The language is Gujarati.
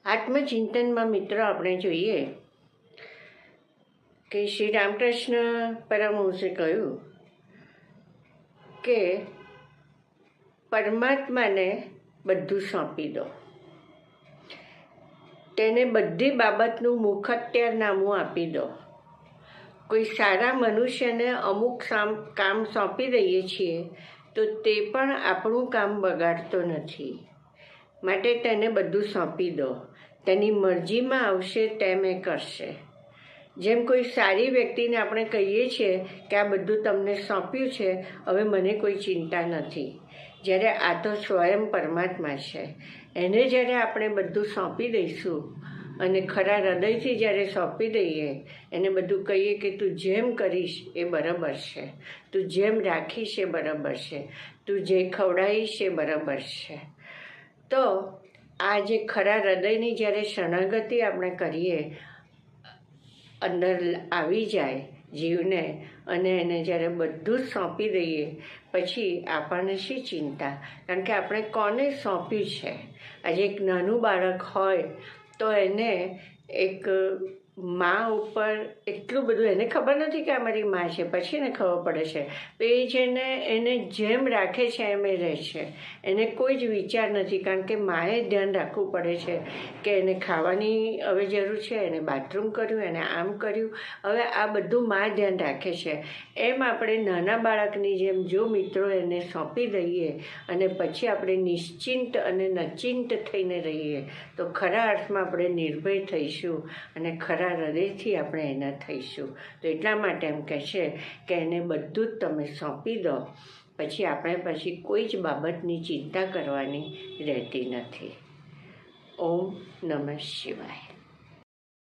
આત્મચિંતનમાં મિત્રો આપણે જોઈએ કે શ્રી રામકૃષ્ણ પરમહંસે કહ્યું કે પરમાત્માને બધું સોંપી દો, તેને બધી બાબતનું મુખત્યારનામું આપી દો. કોઈ સારા મનુષ્યને અમુક કામ સોંપી દઈએ છીએ તો તે પણ આપણું કામ બગાડતો નથી, માટે તેને બધું સોંપી દો. તેની મરજીમાં આવશે તેમ એ કરશે. જેમ કોઈ સારી વ્યક્તિને આપણે કહીએ છીએ કે આ બધું તમને સોંપ્યું છે, હવે મને કોઈ ચિંતા નથી, જ્યારે આ તો સ્વયં પરમાત્મા છે. એને જ્યારે આપણે બધું સોંપી દઈશું અને ખરા હૃદયથી જ્યારે સોંપી દઈએ, એને બધું કહીએ કે તું જેમ કરીશ એ બરાબર છે, તું જેમ રાખીશ એ બરાબર છે, તું જે ખવડાવીશ એ બરાબર છે, તો આ જે ખરા હૃદયની જ્યારે શરણાગતિ આપણે કરીએ, અંદર આવી જાય જીવને, અને એને જ્યારે બધું જ સોંપી દઈએ, પછી આપણને શી ચિંતા? કારણ કે આપણે કોને સોંપ્યું છે? આજે એક નાનું બાળક હોય તો એને એક મા ઉપર એટલું બધું, એને ખબર નથી કે આ મારી મા છે, પછી એને ખબર પડે છે. તો એ જેને એને જેમ રાખે છે એમ એ રહે છે, એને કોઈ જ વિચાર નથી. કારણ કે માએ ધ્યાન રાખવું પડે છે કે એને ખાવાની હવે જરૂર છે, એને બાથરૂમ કર્યું, એને આમ કર્યું, હવે આ બધું મા ધ્યાન રાખે છે. એમ આપણે નાના બાળકની જેમ જો મિત્રો એને સોંપી દઈએ અને પછી આપણે નિશ્ચિંત અને નચિંત થઈને રહીએ, તો ખરા અર્થમાં આપણે નિર્ભય થઈશું અને ખરા હૃદયથી આપણે એના થઈશું. તો એટલા માટે એમ કહે છે કે એને બધું જ તમે સોંપી દો, પછી આપણે પછી કોઈ જ બાબતની ચિંતા કરવાની રહેતી નથી. ઓમ નમઃ શિવાય.